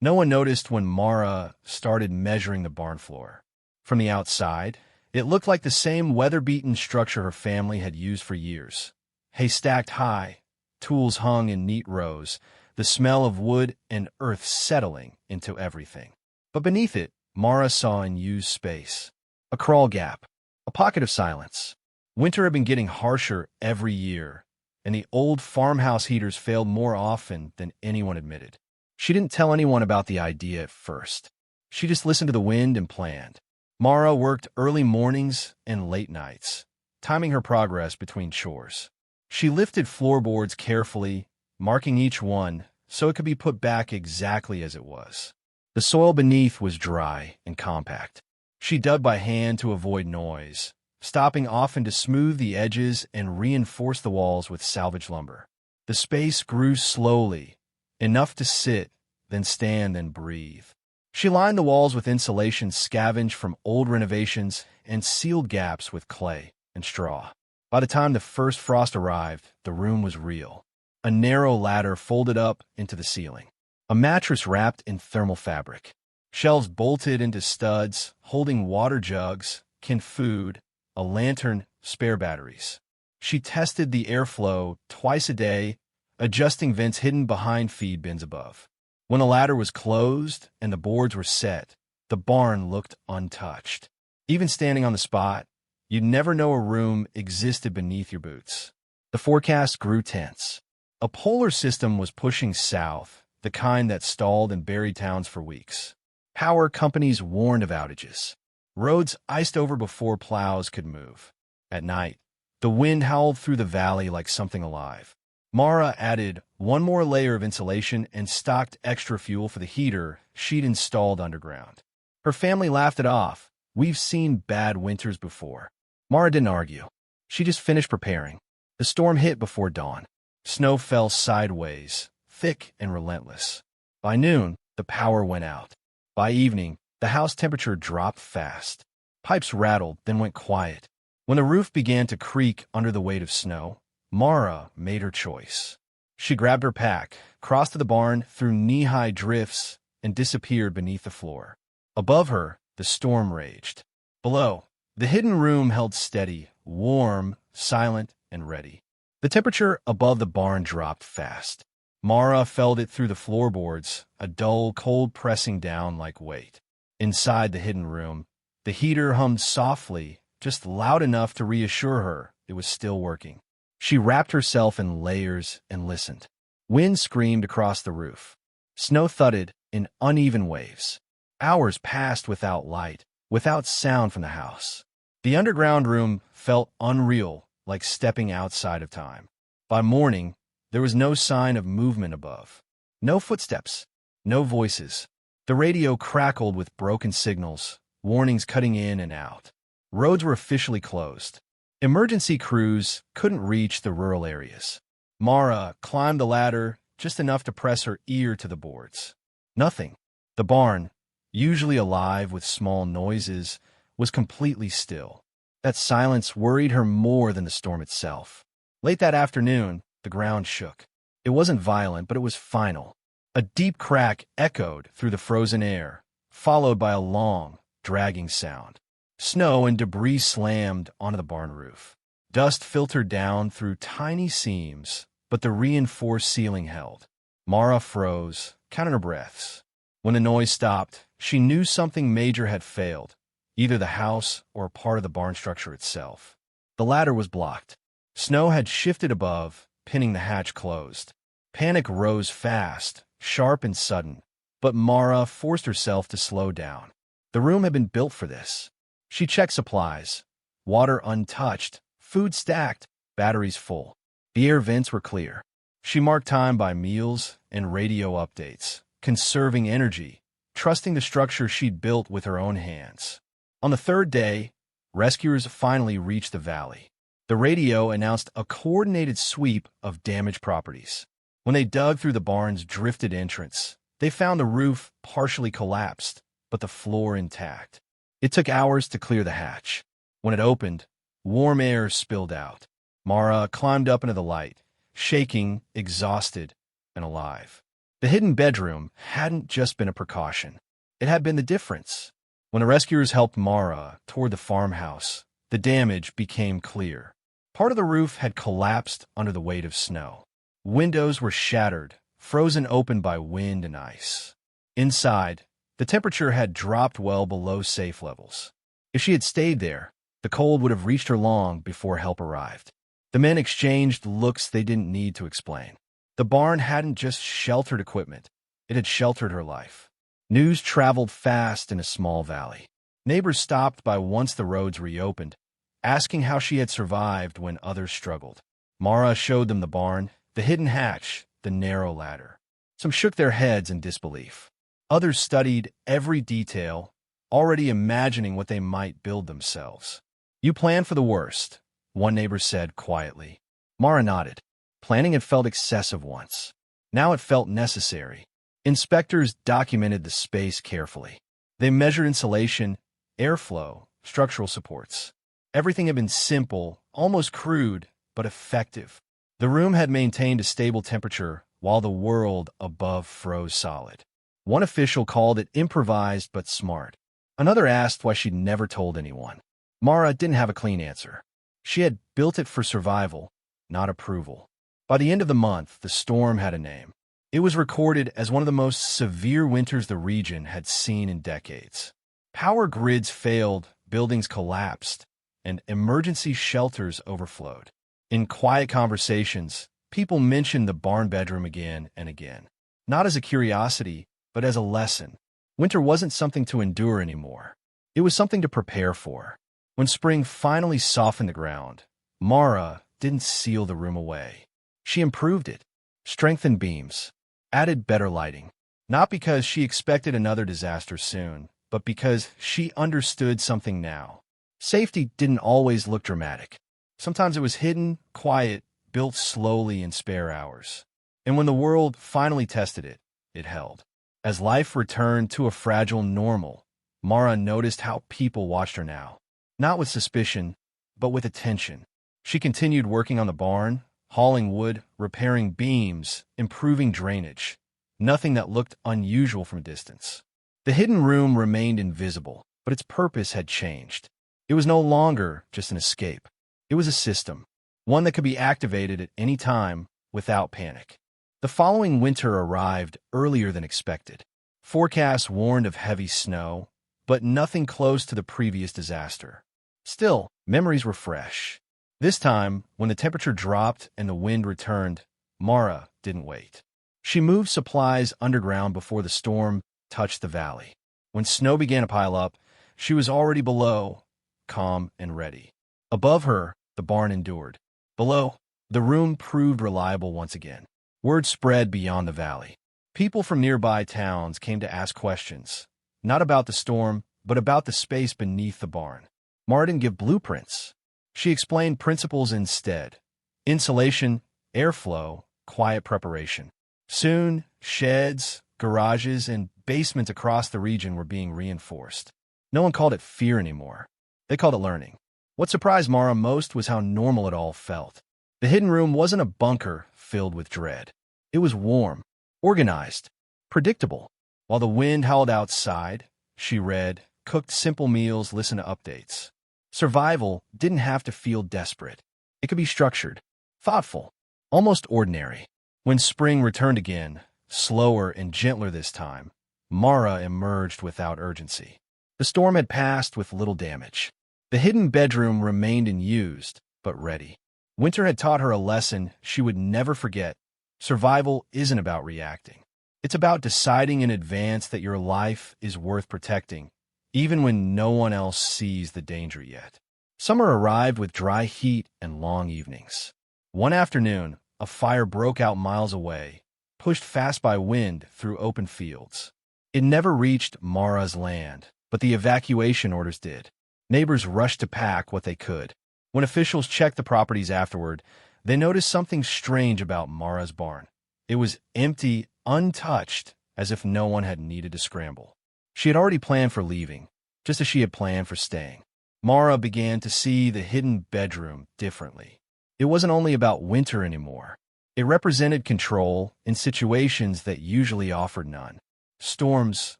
No one noticed when Mara started measuring the barn floor. From the outside, it looked like the same weather-beaten structure her family had used for years. Hay stacked high, tools hung in neat rows, the smell of wood and earth settling into everything. But beneath it, Mara saw unused space. A crawl gap. A pocket of silence. Winter had been getting harsher every year, and the old farmhouse heaters failed more often than anyone admitted. She didn't tell anyone about the idea at first. She just listened to the wind and planned. Mara worked early mornings and late nights, timing her progress between chores. She lifted floorboards carefully, marking each one so it could be put back exactly as it was. The soil beneath was dry and compact. She dug by hand to avoid noise, stopping often to smooth the edges and reinforce the walls with salvage lumber. The space grew slowly, enough to sit, then stand, then breathe. She lined the walls with insulation scavenged from old renovations and sealed gaps with clay and straw. By the time the first frost arrived, the room was real. A narrow ladder folded up into the ceiling. A mattress wrapped in thermal fabric. Shelves bolted into studs, holding water jugs, canned food, a lantern, spare batteries. She tested the airflow twice a day, adjusting vents hidden behind feed bins above. When the ladder was closed and the boards were set, the barn looked untouched. Even standing on the spot, you'd never know a room existed beneath your boots. The forecast grew tense. A polar system was pushing south, the kind that stalled and buried towns for weeks. Power companies warned of outages. Roads iced over before plows could move. At night, the wind howled through the valley like something alive. Mara added one more layer of insulation and stocked extra fuel for the heater she'd installed underground. Her family laughed it off. "We've seen bad winters before." Mara didn't argue. She just finished preparing. The storm hit before dawn. Snow fell sideways, thick and relentless. By noon, the power went out. By evening, the house temperature dropped fast. Pipes rattled, then went quiet. When the roof began to creak under the weight of snow, Mara made her choice. She grabbed her pack, crossed to the barn through knee-high drifts, and disappeared beneath the floor. Above her, the storm raged. Below, the hidden room held steady, warm, silent, and ready. The temperature above the barn dropped fast. Mara felt it through the floorboards, a dull, cold pressing down like weight. Inside the hidden room, the heater hummed softly, just loud enough to reassure her it was still working. She wrapped herself in layers and listened. Wind screamed across the roof. Snow thudded in uneven waves. Hours passed without light, without sound from the house. The underground room felt unreal, like stepping outside of time. By morning, there was no sign of movement above. No footsteps, no voices. The radio crackled with broken signals, warnings cutting in and out. Roads were officially closed. Emergency crews couldn't reach the rural areas. Mara climbed the ladder just enough to press her ear to the boards. Nothing. The barn, usually alive with small noises, was completely still. That silence worried her more than the storm itself. Late that afternoon, the ground shook. It wasn't violent, but it was final. A deep crack echoed through the frozen air, followed by a long, dragging sound. Snow and debris slammed onto the barn roof. Dust filtered down through tiny seams, but the reinforced ceiling held. Mara froze, counting her breaths. When the noise stopped, she knew something major had failed, either the house or part of the barn structure itself. The ladder was blocked. Snow had shifted above, pinning the hatch closed. Panic rose fast, sharp and sudden, but Mara forced herself to slow down. The room had been built for this. She checked supplies. Water untouched, food stacked, batteries full. The air vents were clear. She marked time by meals and radio updates, conserving energy, trusting the structure she'd built with her own hands. On the third day, rescuers finally reached the valley. The radio announced a coordinated sweep of damaged properties. When they dug through the barn's drifted entrance, they found the roof partially collapsed, but the floor intact. It took hours to clear the hatch. When it opened, warm air spilled out. Mara climbed up into the light, shaking, exhausted, and alive. The hidden bedroom hadn't just been a precaution. It had been the difference. When the rescuers helped Mara toward the farmhouse, the damage became clear. Part of the roof had collapsed under the weight of snow. Windows were shattered, frozen open by wind and ice. Inside, the temperature had dropped well below safe levels. If she had stayed there, the cold would have reached her long before help arrived. The men exchanged looks they didn't need to explain. The barn hadn't just sheltered equipment, it had sheltered her life. News traveled fast in a small valley. Neighbors stopped by once the roads reopened, asking how she had survived when others struggled. Mara showed them the barn, the hidden hatch, the narrow ladder. Some shook their heads in disbelief. Others studied every detail, already imagining what they might build themselves. "You planned for the worst," one neighbor said quietly. Mara nodded. Planning had felt excessive once. Now it felt necessary. Inspectors documented the space carefully. They measured insulation, airflow, structural supports. Everything had been simple, almost crude, but effective. The room had maintained a stable temperature while the world above froze solid. One official called it improvised but smart. Another asked why she'd never told anyone. Mara didn't have a clean answer. She had built it for survival, not approval. By the end of the month, the storm had a name. It was recorded as one of the most severe winters the region had seen in decades. Power grids failed, buildings collapsed, and emergency shelters overflowed. In quiet conversations, people mentioned the barn bedroom again and again. Not as a curiosity, but as a lesson. Winter wasn't something to endure anymore. It was something to prepare for. When spring finally softened the ground, Mara didn't seal the room away. She improved it, strengthened beams, added better lighting. Not because she expected another disaster soon, but because she understood something now. Safety didn't always look dramatic. Sometimes it was hidden, quiet, built slowly in spare hours. And when the world finally tested it, it held. As life returned to a fragile normal, Mara noticed how people watched her now. Not with suspicion, but with attention. She continued working on the barn, hauling wood, repairing beams, improving drainage. Nothing that looked unusual from a distance. The hidden room remained invisible, but its purpose had changed. It was no longer just an escape. It was a system, one that could be activated at any time without panic. The following winter arrived earlier than expected. Forecasts warned of heavy snow, but nothing close to the previous disaster. Still, memories were fresh. This time, when the temperature dropped and the wind returned, Mara didn't wait. She moved supplies underground before the storm touched the valley. When snow began to pile up, she was already below, calm and ready. Above her, the barn endured. Below, the room proved reliable once again. Word spread beyond the valley. People from nearby towns came to ask questions, not about the storm, but about the space beneath the barn. Mara didn't give blueprints. She explained principles instead. Insulation, airflow, quiet preparation. Soon, sheds, garages, and basements across the region were being reinforced. No one called it fear anymore. They called it learning. What surprised Mara most was how normal it all felt. The hidden room wasn't a bunker filled with dread. It was warm, organized, predictable. While the wind howled outside, she read, cooked simple meals, listened to updates. Survival didn't have to feel desperate. It could be structured, thoughtful, almost ordinary. When spring returned again, slower and gentler this time, Mara emerged without urgency. The storm had passed with little damage. The hidden bedroom remained unused, but ready. Winter had taught her a lesson she would never forget. Survival isn't about reacting. It's about deciding in advance that your life is worth protecting, even when no one else sees the danger yet. Summer arrived with dry heat and long evenings. One afternoon, a fire broke out miles away, pushed fast by wind through open fields. It never reached Mara's land, but the evacuation orders did. Neighbors rushed to pack what they could. When officials checked the properties afterward, they noticed something strange about Mara's barn. It was empty, untouched, as if no one had needed to scramble. She had already planned for leaving, just as she had planned for staying. Mara began to see the hidden bedroom differently. It wasn't only about winter anymore. It represented control in situations that usually offered none. Storms,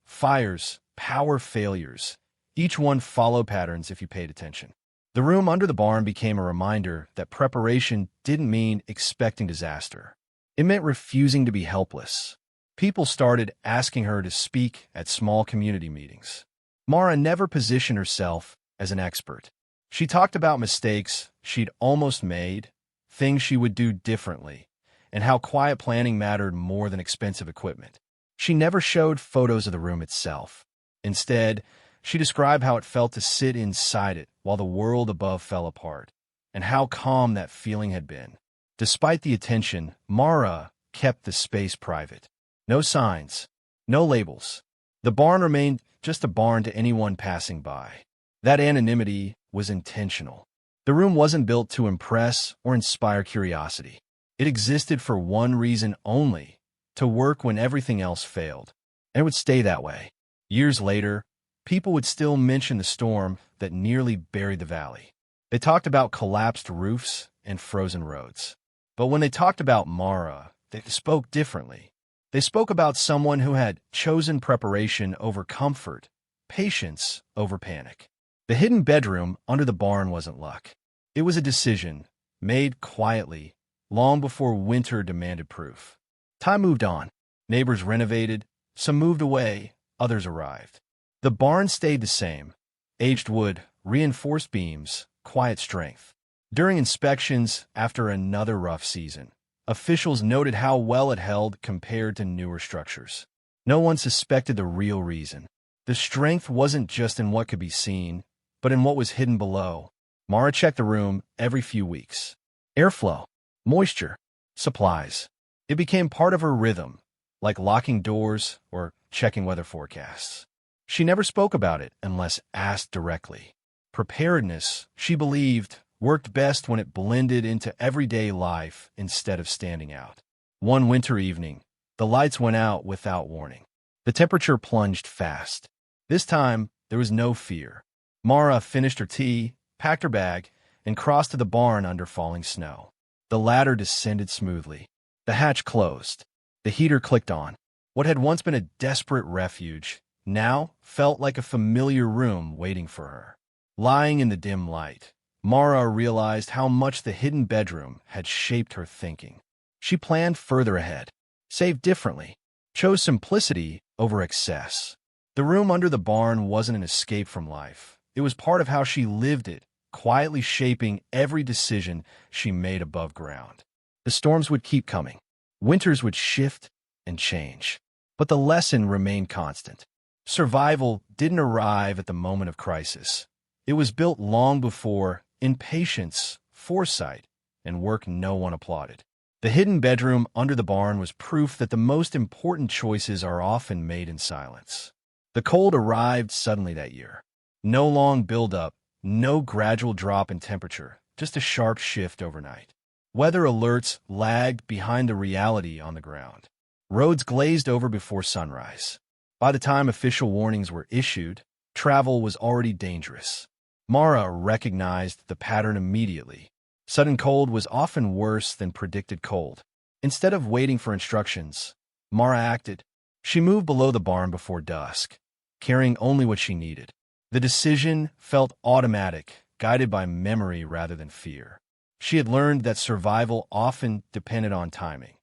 fires, power failures. Each one followed patterns if you paid attention. The room under the barn became a reminder that preparation didn't mean expecting disaster. It meant refusing to be helpless. People started asking her to speak at small community meetings. Mara never positioned herself as an expert. She talked about mistakes she'd almost made, things she would do differently, and how quiet planning mattered more than expensive equipment. She never showed photos of the room itself. Instead, she described how it felt to sit inside it while the world above fell apart, and how calm that feeling had been. Despite the attention, Mara kept the space private. No signs, no labels. The barn remained just a barn to anyone passing by. That anonymity was intentional. The room wasn't built to impress or inspire curiosity. It existed for one reason only: to work when everything else failed. And it would stay that way. Years later, people would still mention the storm that nearly buried the valley. They talked about collapsed roofs and frozen roads. But when they talked about Mara, they spoke differently. They spoke about someone who had chosen preparation over comfort, patience over panic. The hidden bedroom under the barn wasn't luck. It was a decision, made quietly, long before winter demanded proof. Time moved on. Neighbors renovated, some moved away, others arrived. The barn stayed the same: aged wood, reinforced beams, quiet strength. During inspections, after another rough season, officials noted how well it held compared to newer structures. No one suspected the real reason. The strength wasn't just in what could be seen, but in what was hidden below. Mara checked the room every few weeks. Airflow, moisture, supplies. It became part of her rhythm, like locking doors or checking weather forecasts. She never spoke about it unless asked directly. Preparedness, she believed, worked best when it blended into everyday life instead of standing out. One winter evening, the lights went out without warning. The temperature plunged fast. This time, there was no fear. Mara finished her tea, packed her bag, and crossed to the barn under falling snow. The ladder descended smoothly. The hatch closed. The heater clicked on. What had once been a desperate refuge now felt like a familiar room waiting for her. Lying in the dim light, Mara realized how much the hidden bedroom had shaped her thinking. She planned further ahead, saved differently, chose simplicity over excess. The room under the barn wasn't an escape from life. It was part of how she lived it, quietly shaping every decision she made above ground. The storms would keep coming. Winters would shift and change. But the lesson remained constant. Survival didn't arrive at the moment of crisis. It was built long before, in patience, foresight, and work no one applauded. The hidden bedroom under the barn was proof that the most important choices are often made in silence. The cold arrived suddenly that year. No long build-up, no gradual drop in temperature, just a sharp shift overnight. Weather alerts lagged behind the reality on the ground. Roads glazed over before sunrise. By the time official warnings were issued, travel was already dangerous. Mara recognized the pattern immediately. Sudden cold was often worse than predicted cold. Instead of waiting for instructions, Mara acted. She moved below the barn before dusk, carrying only what she needed. The decision felt automatic, guided by memory rather than fear. She had learned that survival often depended on timing,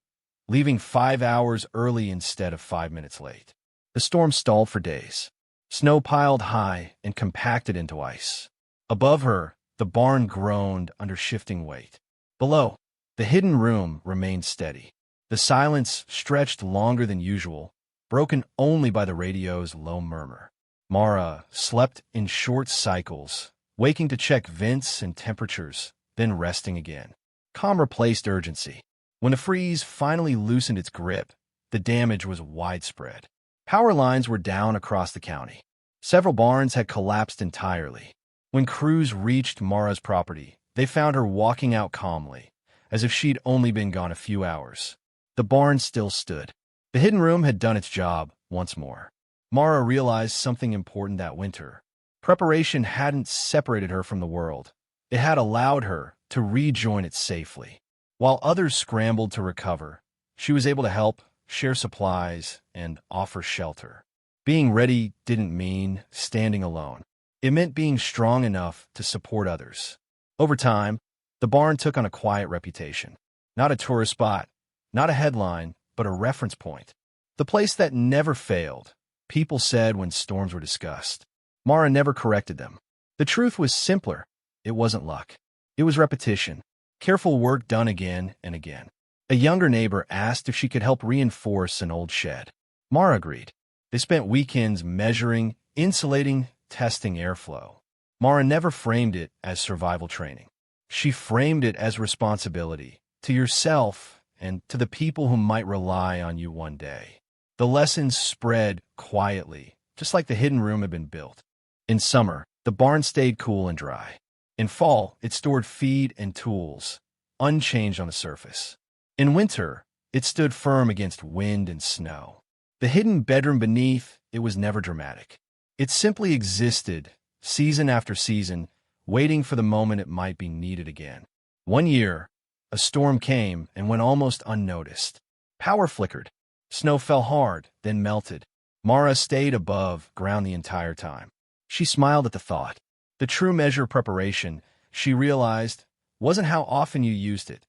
leaving 5 hours early instead of 5 minutes late. The storm stalled for days. Snow piled high and compacted into ice. Above her, the barn groaned under shifting weight. Below, the hidden room remained steady. The silence stretched longer than usual, broken only by the radio's low murmur. Mara slept in short cycles, waking to check vents and temperatures, then resting again. Calm replaced urgency. When the freeze finally loosened its grip, the damage was widespread. Power lines were down across the county. Several barns had collapsed entirely. When crews reached Mara's property, they found her walking out calmly, as if she'd only been gone a few hours. The barn still stood. The hidden room had done its job once more. Mara realized something important that winter. Preparation hadn't separated her from the world. It had allowed her to rejoin it safely. While others scrambled to recover, she was able to help, share supplies, and offer shelter. Being ready didn't mean standing alone. It meant being strong enough to support others. Over time, the barn took on a quiet reputation. Not a tourist spot, not a headline, but a reference point. The place that never failed, people said when storms were discussed. Mara never corrected them. The truth was simpler. It wasn't luck. It was repetition. Careful work done again and again. A younger neighbor asked if she could help reinforce an old shed. Mara agreed. They spent weekends measuring, insulating, testing airflow. Mara never framed it as survival training. She framed it as responsibility to yourself and to the people who might rely on you one day. The lessons spread quietly, just like the hidden room had been built. In summer, the barn stayed cool and dry. In fall, it stored feed and tools, unchanged on the surface. In winter, it stood firm against wind and snow. The hidden bedroom beneath, it was never dramatic. It simply existed, season after season, waiting for the moment it might be needed again. One year, a storm came and went almost unnoticed. Power flickered. Snow fell hard, then melted. Mara stayed above ground the entire time. She smiled at the thought. The true measure of preparation, she realized, wasn't how often you used it,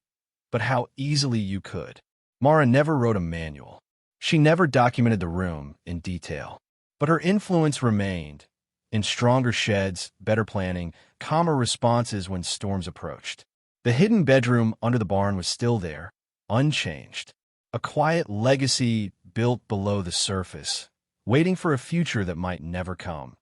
but how easily you could. Mara never wrote a manual. She never documented the room in detail. But her influence remained in stronger sheds, better planning, calmer responses when storms approached. The hidden bedroom under the barn was still there, unchanged. A quiet legacy built below the surface, waiting for a future that might never come,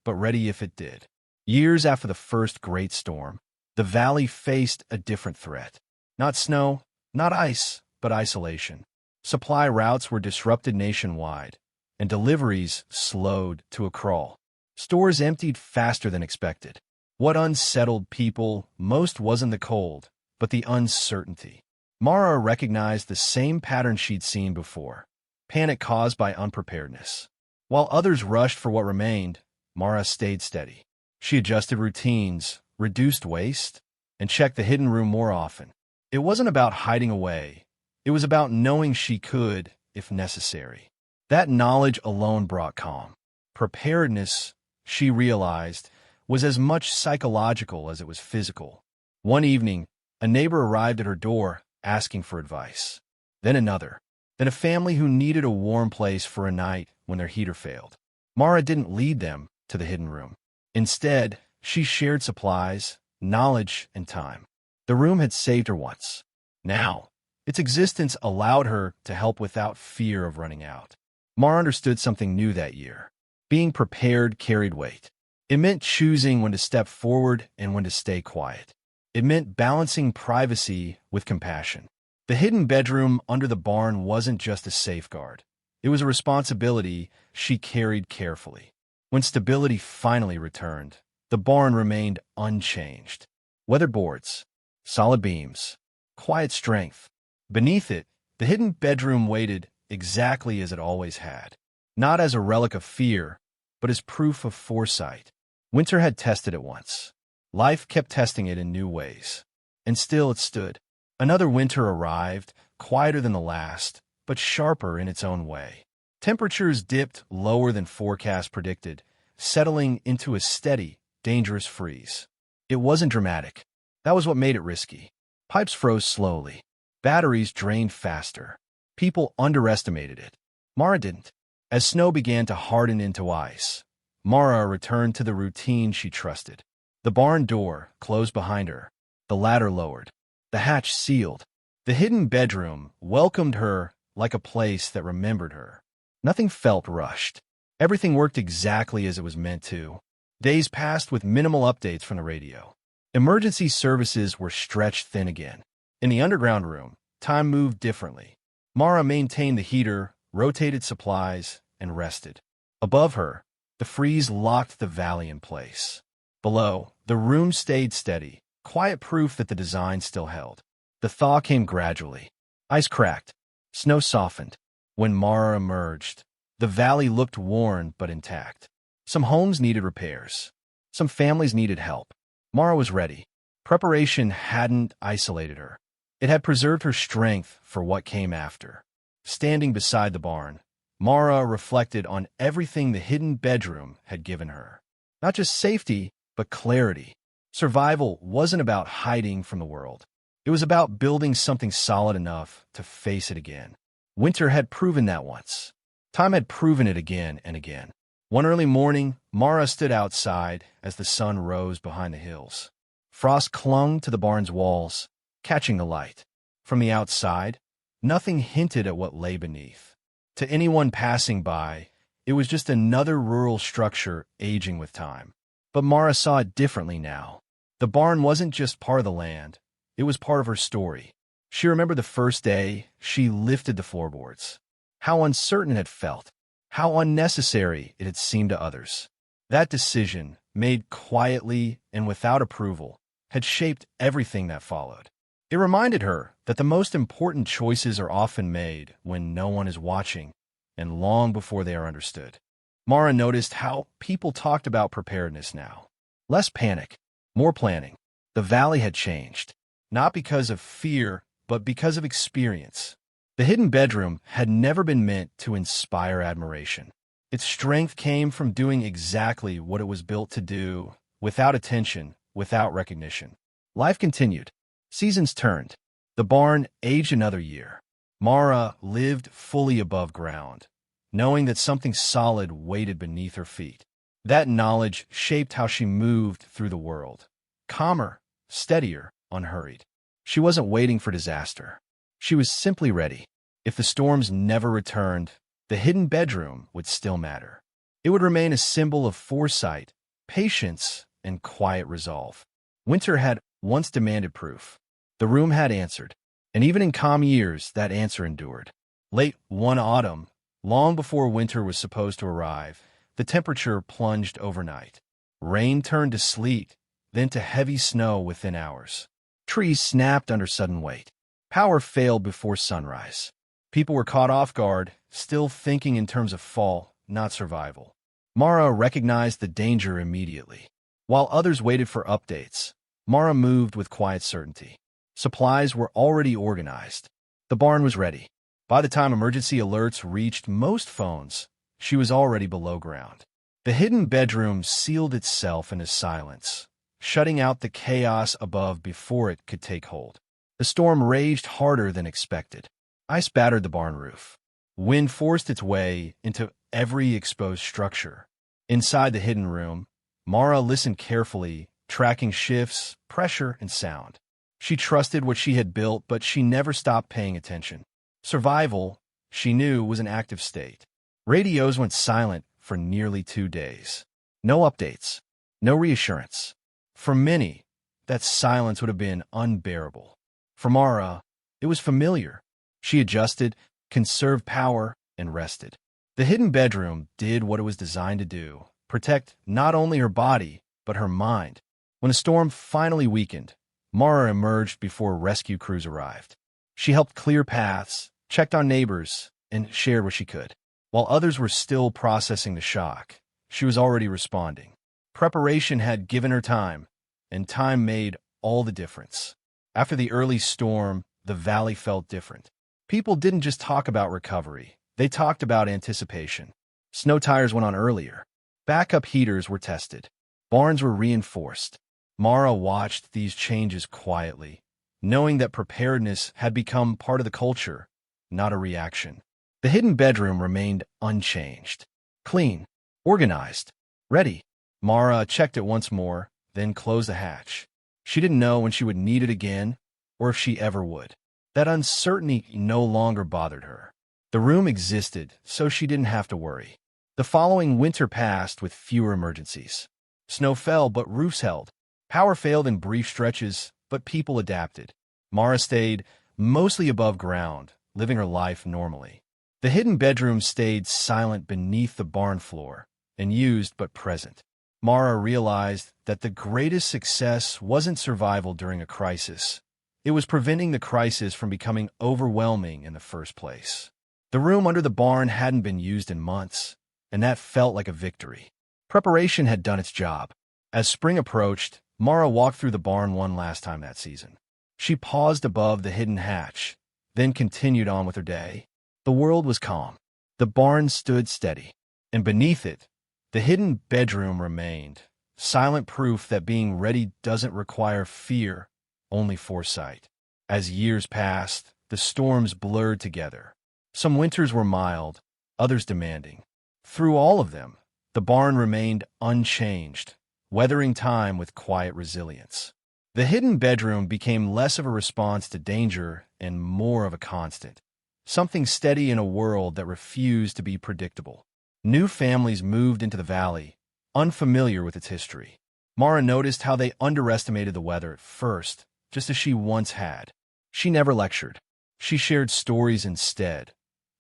but ready if it did. Years after the first great storm, the valley faced a different threat. Not snow, not ice, but isolation. Supply routes were disrupted nationwide, and deliveries slowed to a crawl. Stores emptied faster than expected. What unsettled people most wasn't the cold, but the uncertainty. Mara recognized the same pattern she'd seen before, panic caused by unpreparedness. While others rushed for what remained, Mara stayed steady. She adjusted routines, reduced waste, and checked the hidden room more often. It wasn't about hiding away. It was about knowing she could, if necessary. That knowledge alone brought calm. Preparedness, she realized, was as much psychological as it was physical. One evening, a neighbor arrived at her door, asking for advice. Then another. Then a family who needed a warm place for a night when their heater failed. Mara didn't lead them to the hidden room. Instead, she shared supplies, knowledge, and time. The room had saved her once. Now, its existence allowed her to help without fear of running out. Mara understood something new that year. Being prepared carried weight. It meant choosing when to step forward and when to stay quiet. It meant balancing privacy with compassion. The hidden bedroom under the barn wasn't just a safeguard. It was a responsibility she carried carefully. When stability finally returned, the barn remained unchanged. Weathered boards, solid beams, quiet strength. Beneath it, the hidden bedroom waited exactly as it always had. Not as a relic of fear, but as proof of foresight. Winter had tested it once. Life kept testing it in new ways. And still it stood. Another winter arrived, quieter than the last, but sharper in its own way. Temperatures dipped lower than forecast predicted, settling into a steady, dangerous freeze. It wasn't dramatic. That was what made it risky. Pipes froze slowly. Batteries drained faster. People underestimated it. Mara didn't. As snow began to harden into ice, Mara returned to the routine she trusted. The barn door closed behind her. The ladder lowered. The hatch sealed. The hidden bedroom welcomed her like a place that remembered her. Nothing felt rushed. Everything worked exactly as it was meant to. Days passed with minimal updates from the radio. Emergency services were stretched thin again. In the underground room, time moved differently. Mara maintained the heater, rotated supplies, and rested. Above her, the freeze locked the valley in place. Below, the room stayed steady, quiet proof that the design still held. The thaw came gradually. Ice cracked. Snow softened. When Mara emerged, the valley looked worn but intact. Some homes needed repairs. Some families needed help. Mara was ready. Preparation hadn't isolated her. It had preserved her strength for what came after. Standing beside the barn, Mara reflected on everything the hidden bedroom had given her. Not just safety, but clarity. Survival wasn't about hiding from the world. It was about building something solid enough to face it again. Winter had proven that once. Time had proven it again and again. One early morning, Mara stood outside as the sun rose behind the hills. Frost clung to the barn's walls, catching the light. From the outside, nothing hinted at what lay beneath. To anyone passing by, it was just another rural structure aging with time. But Mara saw it differently now. The barn wasn't just part of the land, it was part of her story. She remembered the first day she lifted the floorboards. How uncertain it had felt, how unnecessary it had seemed to others. That decision, made quietly and without approval, had shaped everything that followed. It reminded her that the most important choices are often made when no one is watching and long before they are understood. Mara noticed how people talked about preparedness now. Less panic, more planning. The valley had changed, not because of fear, but because of experience. The hidden bedroom had never been meant to inspire admiration. Its strength came from doing exactly what it was built to do, without attention, without recognition. Life continued. Seasons turned. The barn aged another year. Mara lived fully above ground, knowing that something solid waited beneath her feet. That knowledge shaped how she moved through the world. Calmer, steadier, unhurried. She wasn't waiting for disaster. She was simply ready. If the storms never returned, the hidden bedroom would still matter. It would remain a symbol of foresight, patience, and quiet resolve. Winter had once demanded proof. The room had answered, and even in calm years, that answer endured. Late one autumn, long before winter was supposed to arrive, the temperature plunged overnight. Rain turned to sleet, then to heavy snow within hours. Trees snapped under sudden weight. Power failed before sunrise. People were caught off guard, still thinking in terms of fall, not survival. Mara recognized the danger immediately. While others waited for updates, Mara moved with quiet certainty. Supplies were already organized. The barn was ready. By the time emergency alerts reached most phones, she was already below ground. The hidden bedroom sealed itself into silence, shutting out the chaos above before it could take hold. The storm raged harder than expected. Ice battered the barn roof. Wind forced its way into every exposed structure. Inside the hidden room, Mara listened carefully, tracking shifts, pressure, and sound. She trusted what she had built, but she never stopped paying attention. Survival, she knew, was an active state. Radios went silent for nearly 2 days. No updates, no reassurance. For many, that silence would have been unbearable. For Mara, it was familiar. She adjusted, conserved power, and rested. The hidden bedroom did what it was designed to do, protect not only her body, but her mind. When the storm finally weakened, Mara emerged before rescue crews arrived. She helped clear paths, checked on neighbors, and shared what she could. While others were still processing the shock, she was already responding. Preparation had given her time, and time made all the difference. After the early storm, the valley felt different. People didn't just talk about recovery, they talked about anticipation. Snow tires went on earlier. Backup heaters were tested. Barns were reinforced. Mara watched these changes quietly, knowing that preparedness had become part of the culture, not a reaction. The hidden bedroom remained unchanged. Clean, organized, ready. Mara checked it once more, then closed the hatch. She didn't know when she would need it again, or if she ever would. That uncertainty no longer bothered her. The room existed, so she didn't have to worry. The following winter passed with fewer emergencies. Snow fell, but roofs held. Power failed in brief stretches, but people adapted. Mara stayed mostly above ground, living her life normally. The hidden bedroom stayed silent beneath the barn floor, unused but present. Mara realized that the greatest success wasn't survival during a crisis. It was preventing the crisis from becoming overwhelming in the first place. The room under the barn hadn't been used in months, and that felt like a victory. Preparation had done its job. As spring approached, Mara walked through the barn one last time that season. She paused above the hidden hatch, then continued on with her day. The world was calm. The barn stood steady, and beneath it, the hidden bedroom remained, silent proof that being ready doesn't require fear, only foresight. As years passed, the storms blurred together. Some winters were mild, others demanding. Through all of them, the barn remained unchanged, weathering time with quiet resilience. The hidden bedroom became less of a response to danger and more of a constant, something steady in a world that refused to be predictable. New families moved into the valley, unfamiliar with its history. Mara noticed how they underestimated the weather at first, just as she once had. She never lectured. She shared stories instead,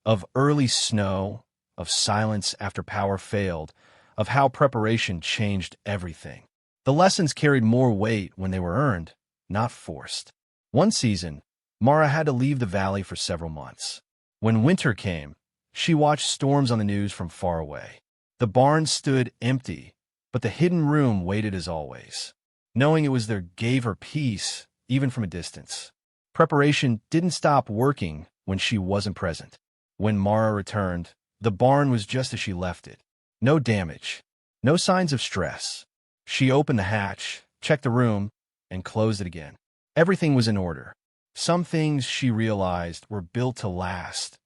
of early snow, of silence after power failed, of how preparation changed everything. The lessons carried more weight when they were earned, not forced. One season, Mara had to leave the valley for several months. When winter came, she watched storms on the news from far away. The barn stood empty, but the hidden room waited as always. Knowing it was there gave her peace, even from a distance. Preparation didn't stop working when she wasn't present. When Mara returned, the barn was just as she left it. No damage, no signs of stress. She opened the hatch, checked the room, and closed it again. Everything was in order. Some things, she realized, were built to last,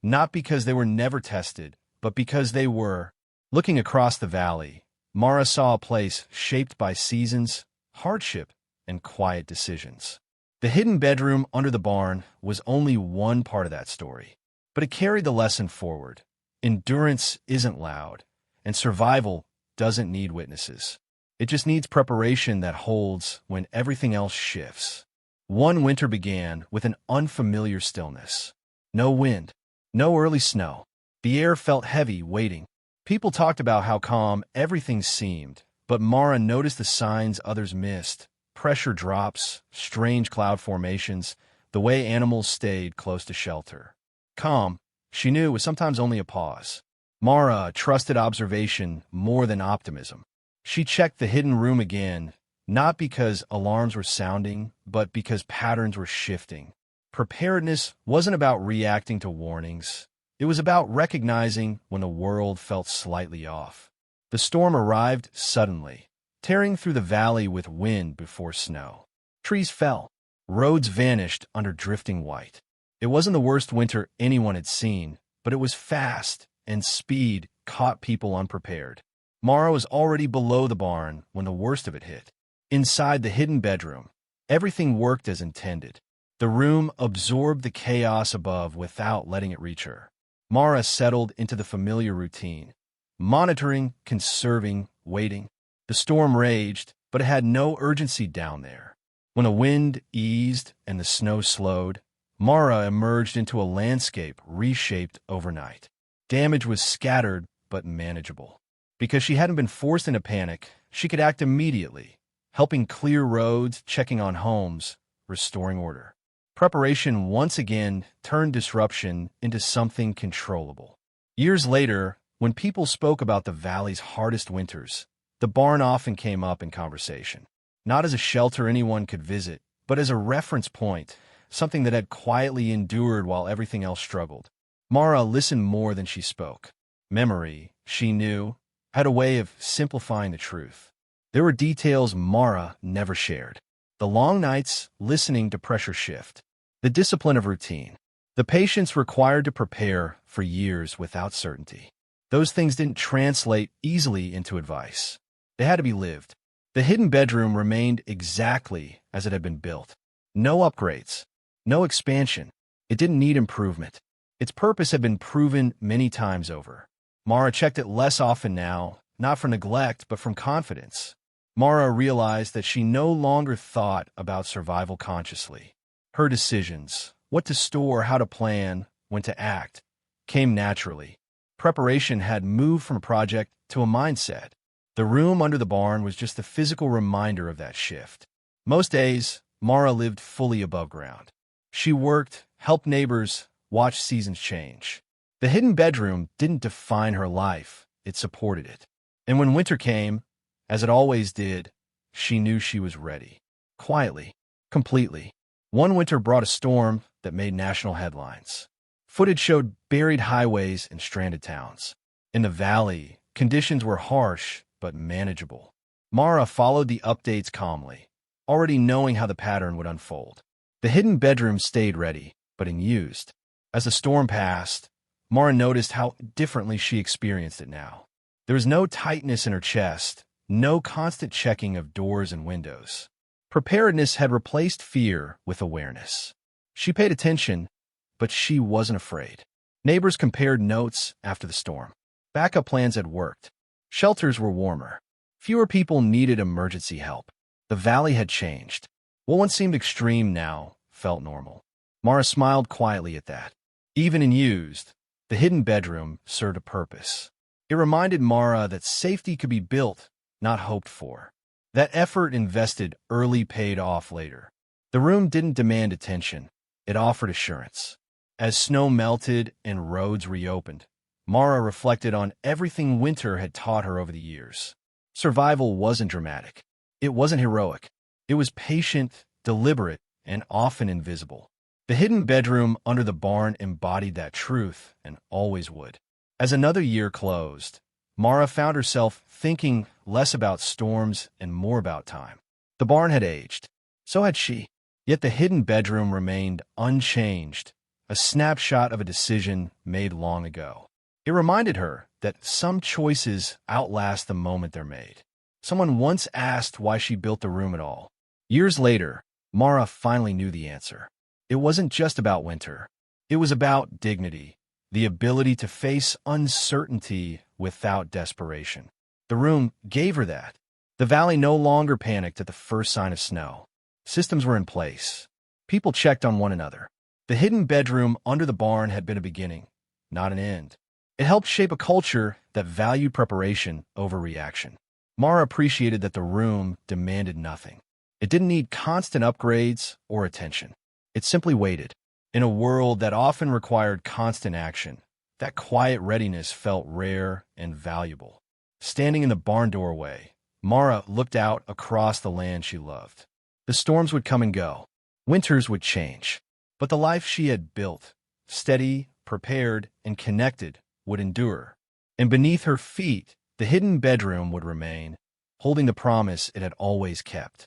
not because they were never tested, but because they were. Looking across the valley, Mara saw a place shaped by seasons, hardship, and quiet decisions. The hidden bedroom under the barn was only one part of that story, but it carried the lesson forward. Endurance isn't loud, and survival doesn't need witnesses. It just needs preparation that holds when everything else shifts. One winter began with an unfamiliar stillness. No wind, no early snow. The air felt heavy, waiting. People talked about how calm everything seemed, but Mara noticed the signs others missed. Pressure drops, strange cloud formations, the way animals stayed close to shelter. Calm, she knew, was sometimes only a pause. Mara trusted observation more than optimism. She checked the hidden room again, not because alarms were sounding, but because patterns were shifting. Preparedness wasn't about reacting to warnings. It was about recognizing when the world felt slightly off. The storm arrived suddenly, tearing through the valley with wind before snow. Trees fell. Roads vanished under drifting white. It wasn't the worst winter anyone had seen, but it was fast, and speed caught people unprepared. Mara was already below the barn when the worst of it hit. Inside the hidden bedroom, everything worked as intended. The room absorbed the chaos above without letting it reach her. Mara settled into the familiar routine, monitoring, conserving, waiting. The storm raged, but it had no urgency down there. When the wind eased and the snow slowed, Mara emerged into a landscape reshaped overnight. Damage was scattered but manageable. Because she hadn't been forced into panic, she could act immediately, helping clear roads, checking on homes, restoring order. Preparation once again turned disruption into something controllable. Years later, when people spoke about the valley's hardest winters, the barn often came up in conversation. Not as a shelter anyone could visit, but as a reference point, something that had quietly endured while everything else struggled. Mara listened more than she spoke. Memory, she knew, had a way of simplifying the truth. There were details Mara never shared. The long nights listening to pressure shift. The discipline of routine. The patience required to prepare for years without certainty. Those things didn't translate easily into advice. They had to be lived. The hidden bedroom remained exactly as it had been built. No upgrades. No expansion. It didn't need improvement. Its purpose had been proven many times over. Mara checked it less often now, not from neglect, but from confidence. Mara realized that she no longer thought about survival consciously. Her decisions, what to store, how to plan, when to act, came naturally. Preparation had moved from a project to a mindset. The room under the barn was just the physical reminder of that shift. Most days, Mara lived fully above ground. She worked, helped neighbors, watched seasons change. The hidden bedroom didn't define her life, it supported it. And when winter came, as it always did, she knew she was ready. Quietly, completely. One winter brought a storm that made national headlines. Footage showed buried highways and stranded towns. In the valley, conditions were harsh but manageable. Mara followed the updates calmly, already knowing how the pattern would unfold. The hidden bedroom stayed ready, but unused. As the storm passed, Mara noticed how differently she experienced it now. There was no tightness in her chest, no constant checking of doors and windows. Preparedness had replaced fear with awareness. She paid attention, but she wasn't afraid. Neighbors compared notes after the storm. Backup plans had worked. Shelters were warmer. Fewer people needed emergency help. The valley had changed. What once seemed extreme now felt normal. Mara smiled quietly at that. Even unused, the hidden bedroom served a purpose. It reminded Mara that safety could be built, not hoped for. That effort invested early paid off later. The room didn't demand attention. It offered assurance. As snow melted and roads reopened, Mara reflected on everything winter had taught her over the years. Survival wasn't dramatic. It wasn't heroic. It was patient, deliberate, and often invisible. The hidden bedroom under the barn embodied that truth and always would. As another year closed, Mara found herself thinking less about storms and more about time. The barn had aged. So had she. Yet the hidden bedroom remained unchanged, a snapshot of a decision made long ago. It reminded her that some choices outlast the moment they're made. Someone once asked why she built the room at all. Years later, Mara finally knew the answer. It wasn't just about winter. It was about dignity, the ability to face uncertainty without desperation. The room gave her that. The valley no longer panicked at the first sign of snow. Systems were in place. People checked on one another. The hidden bedroom under the barn had been a beginning, not an end. It helped shape a culture that valued preparation over reaction. Mara appreciated that the room demanded nothing. It didn't need constant upgrades or attention. It simply waited. In a world that often required constant action, that quiet readiness felt rare and valuable. Standing in the barn doorway, Mara looked out across the land she loved. The storms would come and go. Winters would change. But the life she had built, steady, prepared, and connected, would endure. And beneath her feet, the hidden bedroom would remain, holding the promise it had always kept.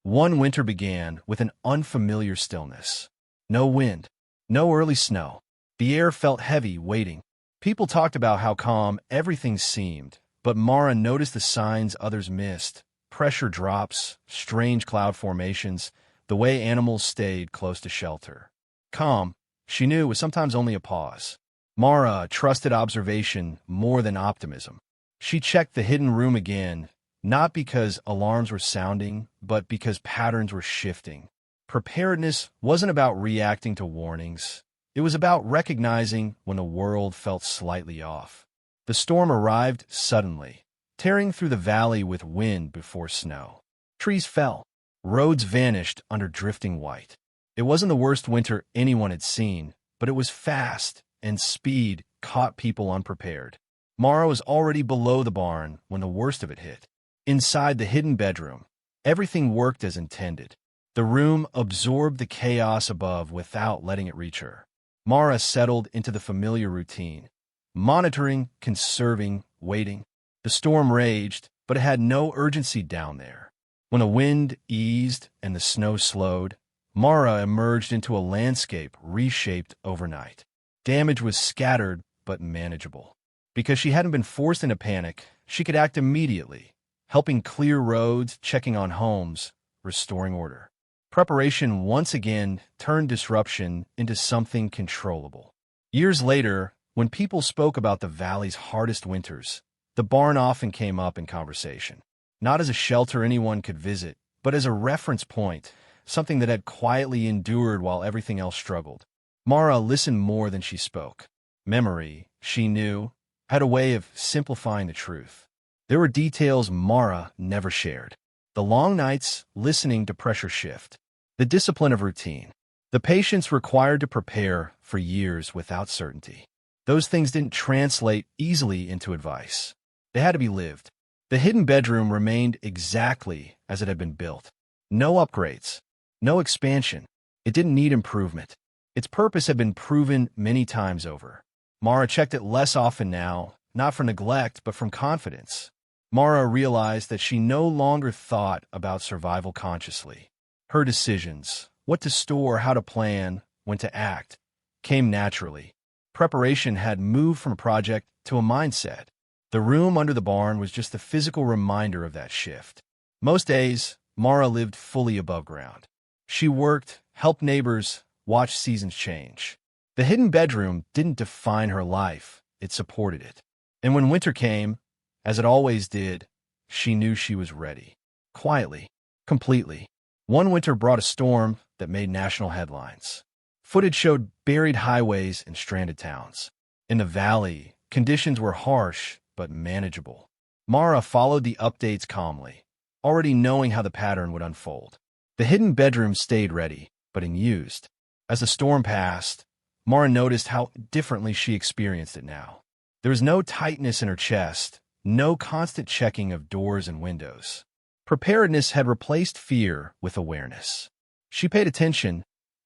One winter began with an unfamiliar stillness. No wind, no early snow. The air felt heavy, waiting. People talked about how calm everything seemed, but Mara noticed the signs others missed: pressure drops, strange cloud formations, the way animals stayed close to shelter. Calm, she knew, was sometimes only a pause. Mara trusted observation more than optimism. She checked the hidden room again, not because alarms were sounding, but because patterns were shifting. Preparedness wasn't about reacting to warnings. It was about recognizing when the world felt slightly off. The storm arrived suddenly, tearing through the valley with wind before snow. Trees fell. Roads vanished under drifting white. It wasn't the worst winter anyone had seen, but it was fast, and speed caught people unprepared. Mara was already below the barn when the worst of it hit. Inside the hidden bedroom, everything worked as intended. The room absorbed the chaos above without letting it reach her. Mara settled into the familiar routine, monitoring, conserving, waiting. The storm raged, but it had no urgency down there. When the wind eased and the snow slowed, Mara emerged into a landscape reshaped overnight. Damage was scattered but manageable. Because she hadn't been forced into panic, she could act immediately, helping clear roads, checking on homes, restoring order. Preparation once again turned disruption into something controllable. Years later, when people spoke about the valley's hardest winters, the barn often came up in conversation. Not as a shelter anyone could visit, but as a reference point, something that had quietly endured while everything else struggled. Mara listened more than she spoke. Memory, she knew, had a way of simplifying the truth. There were details Mara never shared. The long nights listening to pressure shift. The discipline of routine. The patience required to prepare for years without certainty. Those things didn't translate easily into advice. They had to be lived. The hidden bedroom remained exactly as it had been built. No upgrades. No expansion. It didn't need improvement. Its purpose had been proven many times over. Mara checked it less often now, not for neglect, but from confidence. Mara realized that she no longer thought about survival consciously. Her decisions, what to store, how to plan, when to act, came naturally. Preparation had moved from a project to a mindset. The room under the barn was just a physical reminder of that shift. Most days, Mara lived fully above ground. She worked, helped neighbors, watched seasons change. The hidden bedroom didn't define her life, it supported it. And when winter came, as it always did, she knew she was ready. Quietly, completely. One winter brought a storm that made national headlines. Footage showed buried highways and stranded towns. In the valley, conditions were harsh but manageable. Mara followed the updates calmly, already knowing how the pattern would unfold. The hidden bedroom stayed ready, but unused. As the storm passed, Mara noticed how differently she experienced it now. There was no tightness in her chest, no constant checking of doors and windows. Preparedness had replaced fear with awareness. She paid attention,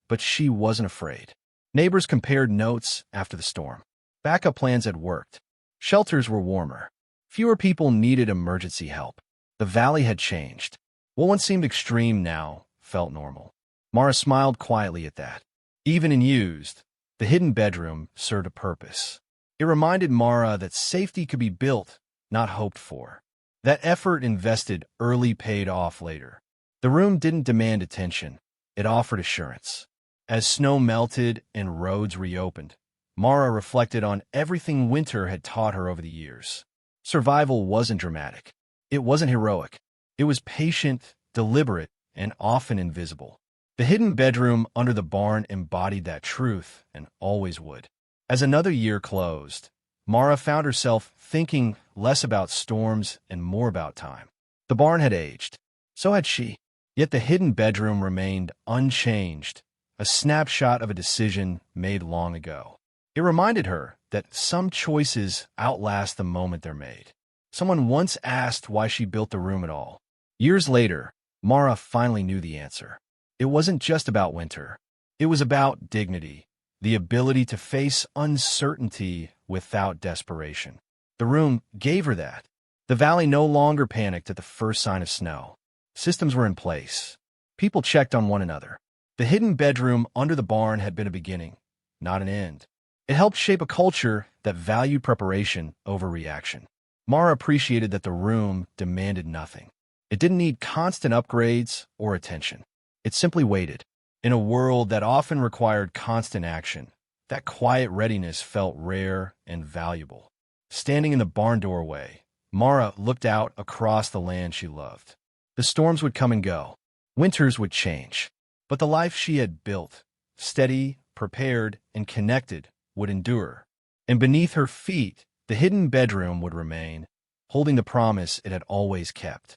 but she wasn't afraid. Neighbors compared notes after the storm. Backup plans had worked. Shelters were warmer. Fewer people needed emergency help. The valley had changed. What once seemed extreme now felt normal. Mara smiled quietly at that. Even unused, the hidden bedroom served a purpose. It reminded Mara that safety could be built, not hoped for. That effort invested early paid off later. The room didn't demand attention. It offered assurance. As snow melted and roads reopened, Mara reflected on everything winter had taught her over the years. Survival wasn't dramatic. It wasn't heroic. It was patient, deliberate, and often invisible. The hidden bedroom under the barn embodied that truth and always would. As another year closed, Mara found herself thinking less about storms and more about time. The barn had aged. So had she. Yet the hidden bedroom remained unchanged, a snapshot of a decision made long ago. It reminded her that some choices outlast the moment they're made. Someone once asked why she built the room at all. Years later, Mara finally knew the answer. It wasn't just about winter. It was about dignity, the ability to face uncertainty without desperation. The room gave her that. The valley no longer panicked at the first sign of snow. Systems were in place. People checked on one another. The hidden bedroom under the barn had been a beginning, not an end. It helped shape a culture that valued preparation over reaction. Mara appreciated that the room demanded nothing. It didn't need constant upgrades or attention. It simply waited. In a world that often required constant action, that quiet readiness felt rare and valuable. Standing in the barn doorway, Mara looked out across the land she loved. The storms would come and go. Winters would change. But the life she had built, steady, prepared, and connected, would endure. And beneath her feet, the hidden bedroom would remain, holding the promise it had always kept.